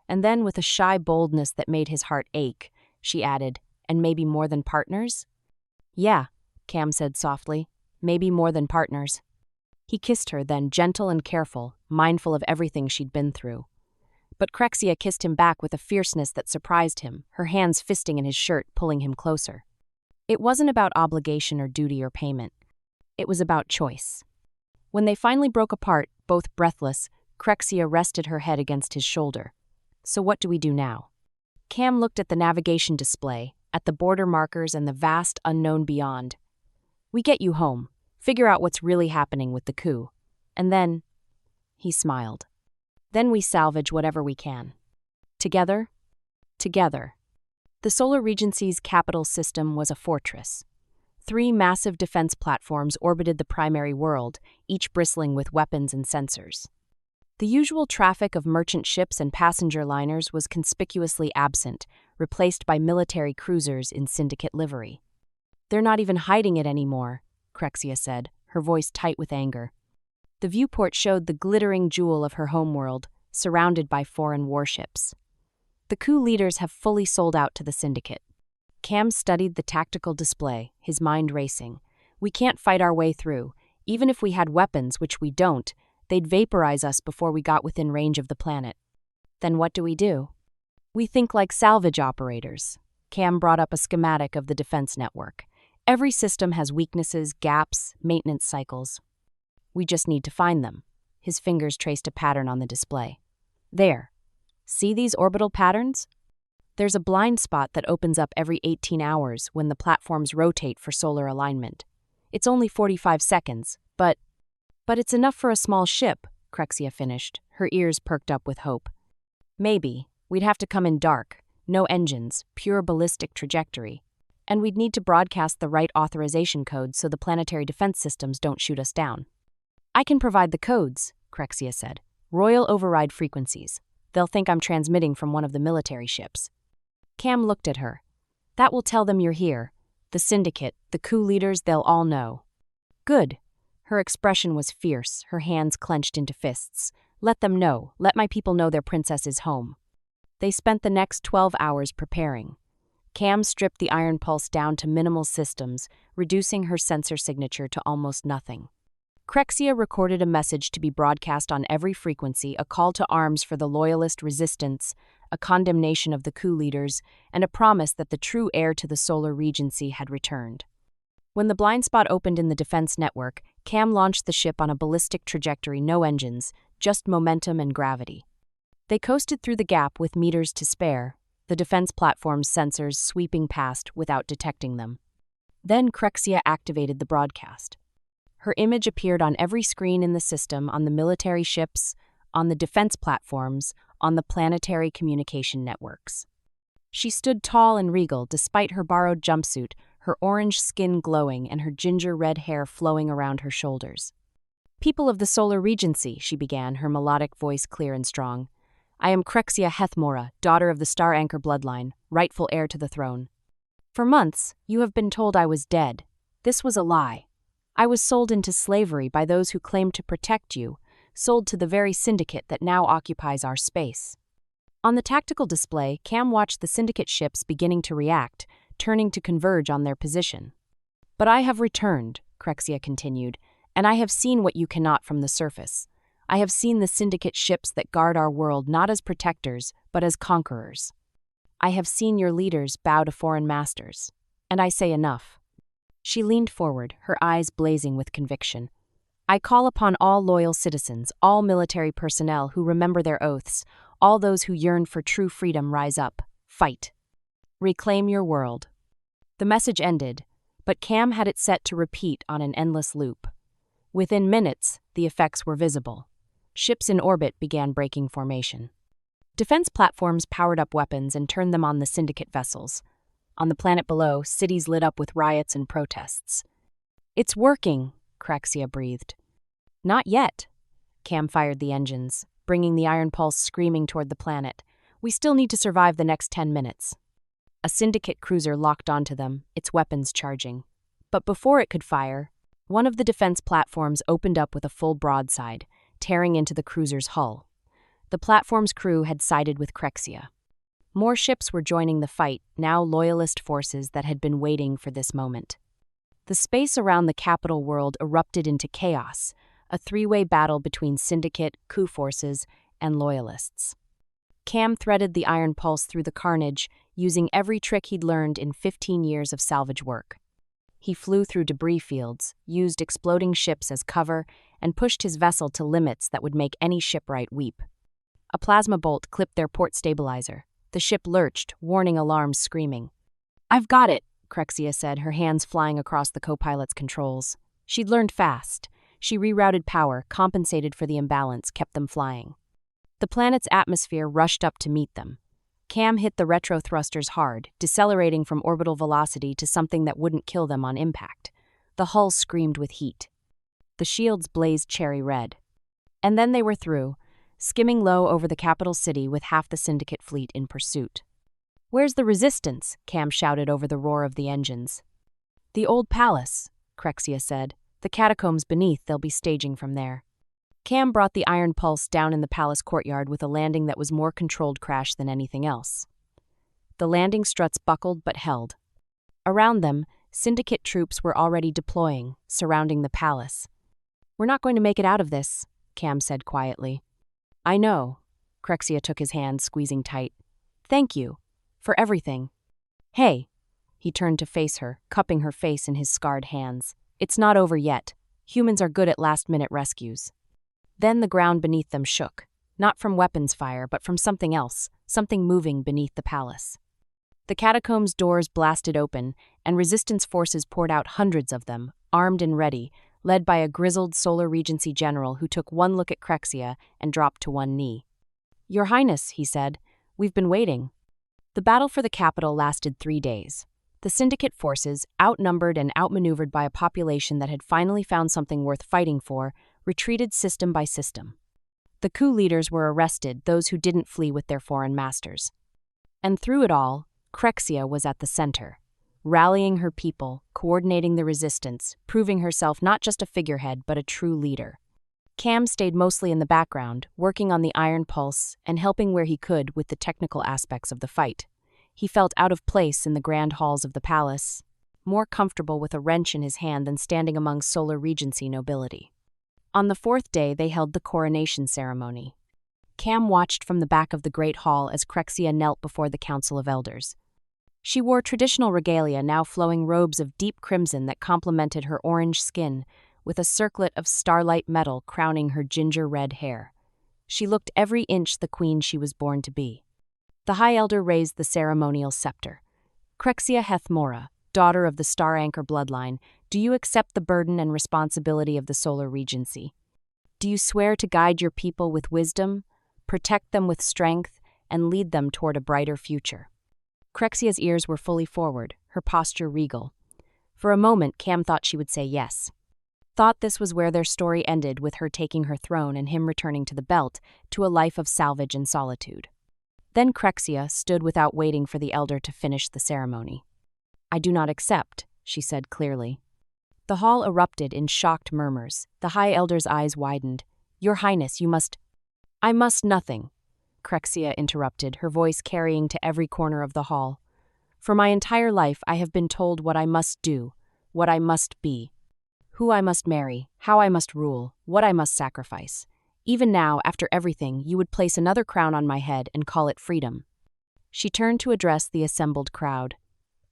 And then, with a shy boldness that made his heart ache, she added, and maybe more than partners? Yeah, Cam said softly, maybe more than partners. He kissed her then, gentle and careful, mindful of everything she'd been through. But Krexia kissed him back with a fierceness that surprised him, her hands fisting in his shirt, pulling him closer. It wasn't about obligation or duty or payment. It was about choice. When they finally broke apart, both breathless, Krexia rested her head against his shoulder. So what do we do now? Cam looked at the navigation display, at the border markers and the vast unknown beyond. We get you home, figure out what's really happening with the coup, and then, he smiled. Then we salvage whatever we can. Together? Together. The Solar-Regency's capital system was a fortress. 3 massive defense platforms orbited the primary world, each bristling with weapons and sensors. The usual traffic of merchant ships and passenger liners was conspicuously absent, replaced by military cruisers in Syndicate livery. They're not even hiding it anymore, Krexia said, her voice tight with anger. The viewport showed the glittering jewel of her homeworld, surrounded by foreign warships. The coup leaders have fully sold out to the Syndicate. Cam studied the tactical display, his mind racing. We can't fight our way through. Even if we had weapons, which we don't, they'd vaporize us before we got within range of the planet. Then what do? We think like salvage operators. Cam brought up a schematic of the defense network. Every system has weaknesses, gaps, maintenance cycles. We just need to find them. His fingers traced a pattern on the display. There. See these orbital patterns? There's a blind spot that opens up every 18 hours when the platforms rotate for solar alignment. It's only 45 seconds, but it's enough for a small ship, Krexia finished, her ears perked up with hope. Maybe. We'd have to come in dark. No engines, pure ballistic trajectory. And we'd need to broadcast the right authorization code so the planetary defense systems don't shoot us down. I can provide the codes, Krexia said. Royal override frequencies. They'll think I'm transmitting from one of the military ships. Cam looked at her. That will tell them you're here. The Syndicate, the coup leaders, they'll all know. Good. Her expression was fierce, her hands clenched into fists. Let them know. Let my people know their princess is home. They spent the next 12 hours preparing. Cam stripped the Iron Pulse down to minimal systems, reducing her sensor signature to almost nothing. Krexia recorded a message to be broadcast on every frequency, a call to arms for the loyalist resistance, a condemnation of the coup leaders, and a promise that the true heir to the Solar-Regency had returned. When the blind spot opened in the defense network, Cam launched the ship on a ballistic trajectory, no engines, just momentum and gravity. They coasted through the gap with meters to spare, the defense platform's sensors sweeping past without detecting them. Then Krexia activated the broadcast. Her image appeared on every screen in the system, on the military ships, on the defense platforms, on the planetary communication networks. She stood tall and regal despite her borrowed jumpsuit, her orange skin glowing and her ginger-red hair flowing around her shoulders. People of the Solar-Regency, she began, her melodic voice clear and strong. I am Krexia Hethmora, daughter of the Star Anchor bloodline, rightful heir to the throne. For months, you have been told I was dead. This was a lie. I was sold into slavery by those who claimed to protect you, sold to the very Syndicate that now occupies our space. On the tactical display, Cam watched the Syndicate ships beginning to react, turning to converge on their position. But I have returned, Krexia continued, and I have seen what you cannot from the surface. I have seen the Syndicate ships that guard our world not as protectors, but as conquerors. I have seen your leaders bow to foreign masters. And I say enough." She leaned forward, her eyes blazing with conviction. "I call upon all loyal citizens, all military personnel who remember their oaths, all those who yearn for true freedom, rise up, fight. Reclaim your world." The message ended, but Cam had it set to repeat on an endless loop. Within minutes, the effects were visible. Ships in orbit began breaking formation. Defense platforms powered up weapons and turned them on the Syndicate vessels. On the planet below, cities lit up with riots and protests. "It's working," Krexia breathed. "Not yet." Cam fired the engines, bringing the Iron Pulse screaming toward the planet. "We still need to survive the next 10 minutes. A Syndicate cruiser locked onto them, its weapons charging. But before it could fire, one of the defense platforms opened up with a full broadside, tearing into the cruiser's hull. The platform's crew had sided with Krexia. More ships were joining the fight, now loyalist forces that had been waiting for this moment. The space around the capital world erupted into chaos, a three-way battle between Syndicate, coup forces, and loyalists. Cam threaded the Iron Pulse through the carnage, using every trick he'd learned in 15 years of salvage work. He flew through debris fields, used exploding ships as cover, and pushed his vessel to limits that would make any shipwright weep. A plasma bolt clipped their port stabilizer. The ship lurched, warning alarms screaming. "I've got it," Krexia said, her hands flying across the co-pilot's controls. She'd learned fast. She rerouted power, compensated for the imbalance, kept them flying. The planet's atmosphere rushed up to meet them. Cam hit the retro thrusters hard, decelerating from orbital velocity to something that wouldn't kill them on impact. The hull screamed with heat. The shields blazed cherry red. And then they were through, skimming low over the capital city with half the Syndicate fleet in pursuit. "Where's the resistance?" Cam shouted over the roar of the engines. "The old palace," Krexia said. "The catacombs beneath, they'll be staging from there." Cam brought the Iron Pulse down in the palace courtyard with a landing that was more controlled crash than anything else. The landing struts buckled but held. Around them, Syndicate troops were already deploying, surrounding the palace. "We're not going to make it out of this," Cam said quietly. "I know." Krexia took his hand, squeezing tight. "Thank you. For everything." "Hey." He turned to face her, cupping her face in his scarred hands. "It's not over yet. Humans are good at last-minute rescues." Then the ground beneath them shook, not from weapons fire, but from something else, something moving beneath the palace. The catacombs' doors blasted open, and resistance forces poured out, hundreds of them, armed and ready, led by a grizzled Solar-Regency general who took one look at Krexia and dropped to one knee. "Your Highness," he said, "we've been waiting." The battle for the capital lasted 3 days. The Syndicate forces, outnumbered and outmaneuvered by a population that had finally found something worth fighting for, retreated system by system. The coup leaders were arrested, those who didn't flee with their foreign masters. And through it all, Krexia was at the center, rallying her people, coordinating the resistance, proving herself not just a figurehead but a true leader. Cam stayed mostly in the background, working on the Iron Pulse and helping where he could with the technical aspects of the fight. He felt out of place in the grand halls of the palace, more comfortable with a wrench in his hand than standing among Solar-Regency nobility. On the 4th day, they held the coronation ceremony. Cam watched from the back of the Great Hall as Krexia knelt before the Council of Elders. She wore traditional regalia, now flowing robes of deep crimson that complemented her orange skin, with a circlet of starlight metal crowning her ginger-red hair. She looked every inch the queen she was born to be. The High Elder raised the ceremonial scepter. "Krexia Hethmora, daughter of the Star Anchor bloodline, do you accept the burden and responsibility of the Solar-Regency? Do you swear to guide your people with wisdom, protect them with strength, and lead them toward a brighter future?" Krexia's ears were fully forward, her posture regal. For a moment, Cam thought she would say yes. Thought this was where their story ended, with her taking her throne and him returning to the belt, to a life of salvage and solitude. Then Krexia stood without waiting for the elder to finish the ceremony. "I do not accept," she said clearly. The hall erupted in shocked murmurs. The High Elder's eyes widened. "Your Highness, you must—" "I must nothing," Krexia interrupted, her voice carrying to every corner of the hall. "For my entire life I have been told what I must do, what I must be, who I must marry, how I must rule, what I must sacrifice. Even now, after everything, you would place another crown on my head and call it freedom." She turned to address the assembled crowd.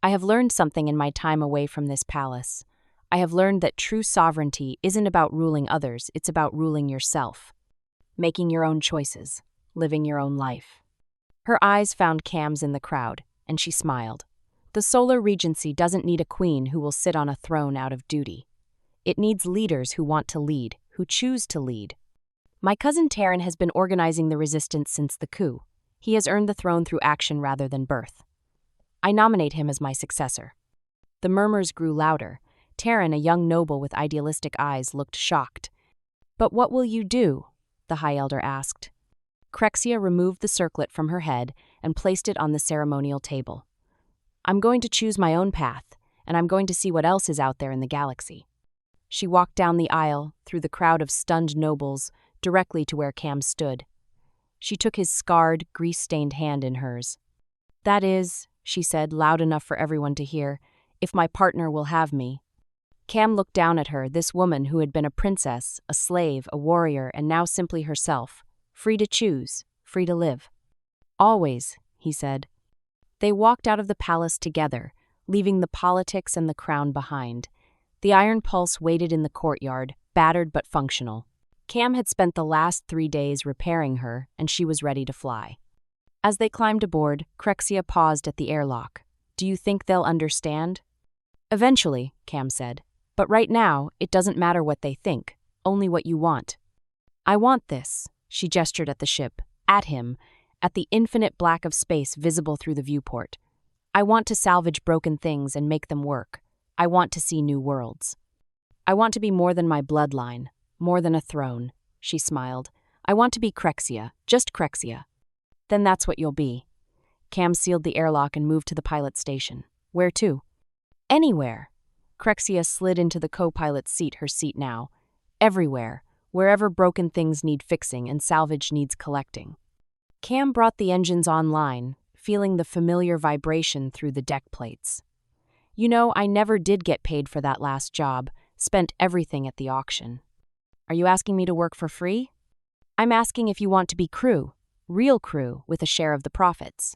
"I have learned something in my time away from this palace. I have learned that true sovereignty isn't about ruling others, it's about ruling yourself. Making your own choices, living your own life." Her eyes found Cam's in the crowd, and she smiled. The Solar-Regency doesn't need a queen who will sit on a throne out of duty. It needs leaders who want to lead, who choose to lead. My cousin Taryn has been organizing the resistance since the coup. He has earned the throne through action rather than birth. I nominate him as my successor." The murmurs grew louder. Taryn, a young noble with idealistic eyes, looked shocked. "But what will you do?" the High Elder asked. Krexia removed the circlet from her head and placed it on the ceremonial table. "I'm going to choose my own path, and I'm going to see what else is out there in the galaxy." She walked down the aisle, through the crowd of stunned nobles, directly to where Cam stood. She took his scarred, grease-stained hand in hers. "That is," she said, loud enough for everyone to hear, "if my partner will have me." Cam looked down at her, this woman who had been a princess, a slave, a warrior, and now simply herself, free to choose, free to live. "Always," he said. They walked out of the palace together, leaving the politics and the crown behind. The Iron Pulse waited in the courtyard, battered but functional. Cam had spent the last 3 days repairing her, and she was ready to fly. As they climbed aboard, Krexia paused at the airlock. "Do you think they'll understand?" "Eventually," Cam said. "But right now, it doesn't matter what they think, only what you want." "I want this," she gestured at the ship, at him, at the infinite black of space visible through the viewport. "I want to salvage broken things and make them work. I want to see new worlds. I want to be more than my bloodline, more than a throne," she smiled. "I want to be Krexia, just Krexia." "Then that's what you'll be." Cam sealed the airlock and moved to the pilot station. "Where to?" "Anywhere." Krexia slid into the co-pilot's seat, her seat now. "Everywhere, wherever broken things need fixing and salvage needs collecting." Cam brought the engines online, feeling the familiar vibration through the deck plates. "You know, I never did get paid for that last job, spent everything at the auction." "Are you asking me to work for free?" "I'm asking if you want to be crew, real crew, with a share of the profits."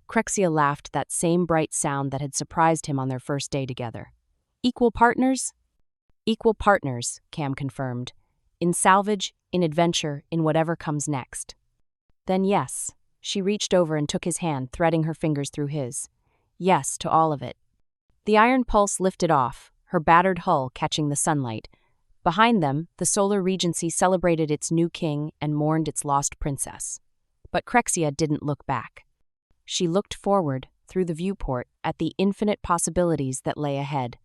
Krexia laughed, that same bright sound that had surprised him on their first day together. "Equal partners?" "Equal partners," Cam confirmed. "In salvage, in adventure, in whatever comes next." "Then yes." She reached over and took his hand, threading her fingers through his. "Yes, to all of it." The Iron Pulse lifted off, her battered hull catching the sunlight. Behind them, the Solar-Regency celebrated its new king and mourned its lost princess. But Krexia didn't look back. She looked forward, through the viewport, at the infinite possibilities that lay ahead.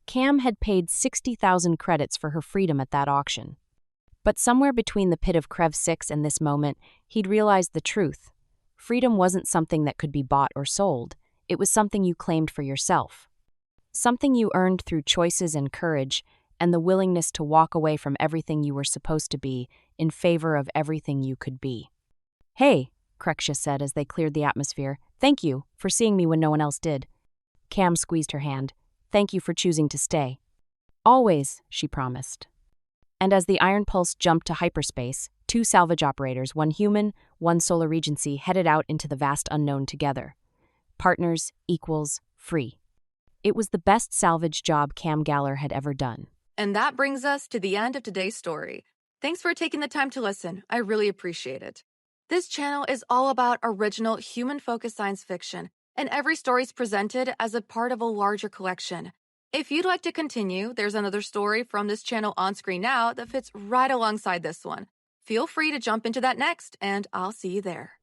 Cam had paid 60,000 credits for her freedom at that auction. But somewhere between the pit of Krev 6 and this moment, he'd realized the truth. Freedom wasn't something that could be bought or sold. It was something you claimed for yourself. Something you earned through choices and courage, and the willingness to walk away from everything you were supposed to be in favor of everything you could be. "Hey," Krexia said as they cleared the atmosphere. "Thank you for seeing me when no one else did." Cam squeezed her hand. "Thank you for choosing to stay." "Always," she promised. And as the Iron Pulse jumped to hyperspace, 2 salvage operators, one human, one Solar-Regency, headed out into the vast unknown together. Partners, equals, free. It was the best salvage job Cam Galler had ever done. And that brings us to the end of today's story. Thanks for taking the time to listen. I really appreciate it. This channel is all about original human-focused science fiction, and every story is presented as a part of a larger collection. If you'd like to continue, there's another story from this channel on screen now that fits right alongside this one. Feel free to jump into that next, and I'll see you there.